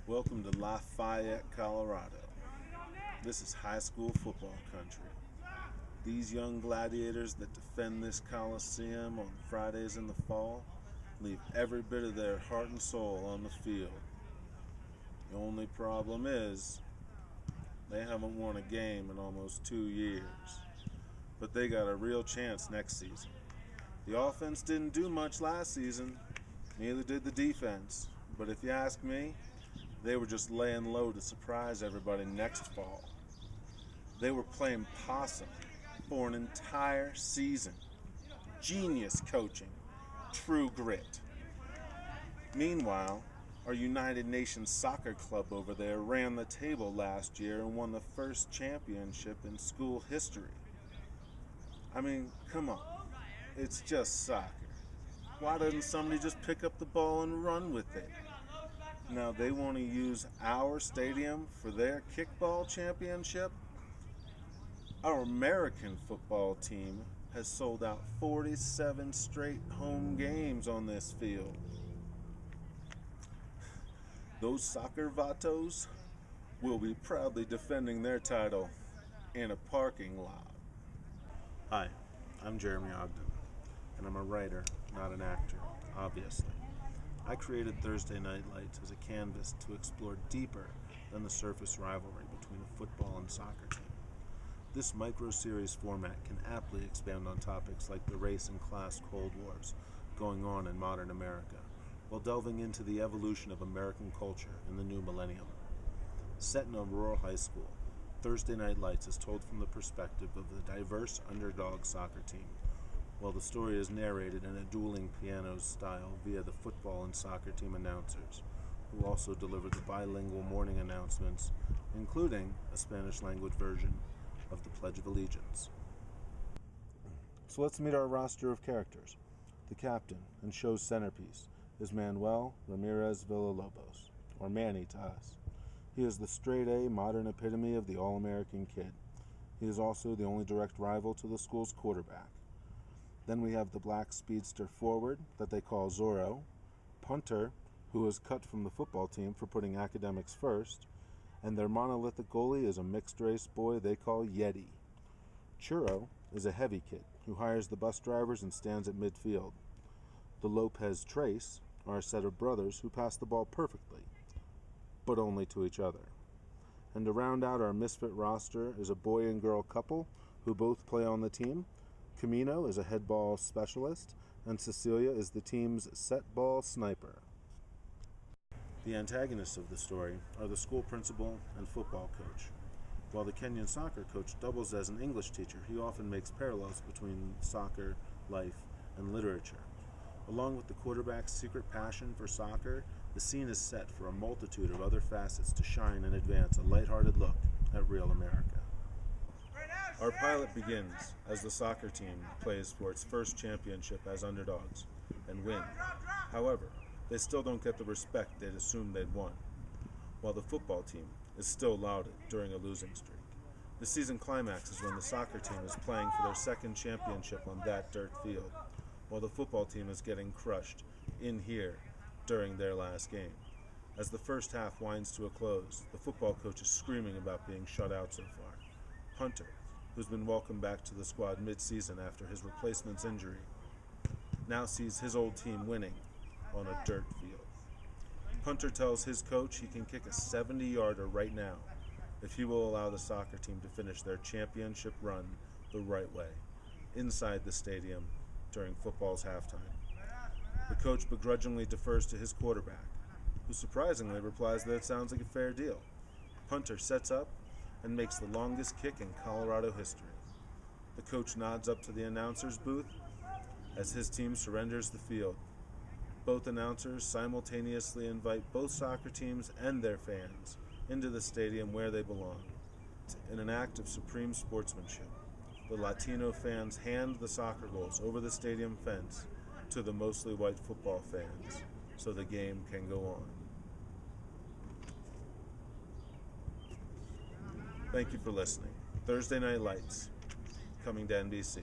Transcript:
Welcome to Lafayette, Colorado. This is high school football country. These young gladiators that defend this coliseum on Fridays in the fall leave every bit of their heart and soul on the field. The only problem is they haven't won a game in almost 2 years, but they got a real chance next season. The offense didn't do much last season, neither did the defense, but if you ask me, they were just laying low to surprise everybody next fall. They were playing possum for an entire season. Genius coaching, true grit. Meanwhile, our United Nations Soccer Club over there ran the table last year and won the first championship in school history. I mean, come on, it's just soccer. Why doesn't somebody just pick up the ball and run with it? Now they want to use our stadium for their kickball championship? Our American football team has sold out 47 straight home games on this field. Those soccer vatos will be proudly defending their title in a parking lot. Hi, I'm Jeremy Ogden, and I'm a writer, not an actor, obviously. I created Thursday Night Lights as a canvas to explore deeper than the surface rivalry between a football and soccer team. This micro-series format can aptly expand on topics like the race and class Cold Wars going on in modern America, while delving into the evolution of American culture in the new millennium. Set in a rural high school, Thursday Night Lights is told from the perspective of the diverse underdog soccer team, while the story is narrated in a dueling piano style via the football and soccer team announcers, who also deliver the bilingual morning announcements, including a Spanish-language version of the Pledge of Allegiance. So let's meet our roster of characters. The captain and show's centerpiece is Manuel Ramirez Villalobos, or Manny to us. He is the straight-A modern epitome of the all-American kid. He is also the only direct rival to the school's quarterback. Then we have the black speedster forward that they call Zorro, punter, who was cut from the football team for putting academics first, and their monolithic goalie is a mixed-race boy they call Yeti. Churro is a heavy kid who hires the bus drivers and stands at midfield. The Lopez Trace are a set of brothers who pass the ball perfectly, but only to each other. And to round out our misfit roster is a boy and girl couple who both play on the team. Camino is a head ball specialist, and Cecilia is the team's set ball sniper. The antagonists of the story are the school principal and football coach. While the Kenyan soccer coach doubles as an English teacher, he often makes parallels between soccer, life, and literature. Along with the quarterback's secret passion for soccer, the scene is set for a multitude of other facets to shine and advance a lighthearted look at real America. Our pilot begins as the soccer team plays for its first championship as underdogs and win. However, they still don't get the respect they'd assumed they'd won, while the football team is still lauded during a losing streak. The season climax is when the soccer team is playing for their second championship on that dirt field, while the football team is getting crushed in here during their last game. As the first half winds to a close, the football coach is screaming about being shut out so far. Hunter, who's been welcomed back to the squad mid-season after his replacement's injury, now sees his old team winning on a dirt field. Hunter tells his coach he can kick a 70-yarder right now if he will allow the soccer team to finish their championship run the right way, inside the stadium during football's halftime. The coach begrudgingly defers to his quarterback, who surprisingly replies that it sounds like a fair deal. Hunter sets up and makes the longest kick in Colorado history. The coach nods up to the announcer's booth as his team surrenders the field. Both announcers simultaneously invite both soccer teams and their fans into the stadium where they belong. In an act of supreme sportsmanship, the Latino fans hand the soccer goals over the stadium fence to the mostly white football fans so the game can go on. Thank you for listening. Thursday Night Lights, coming to NBC.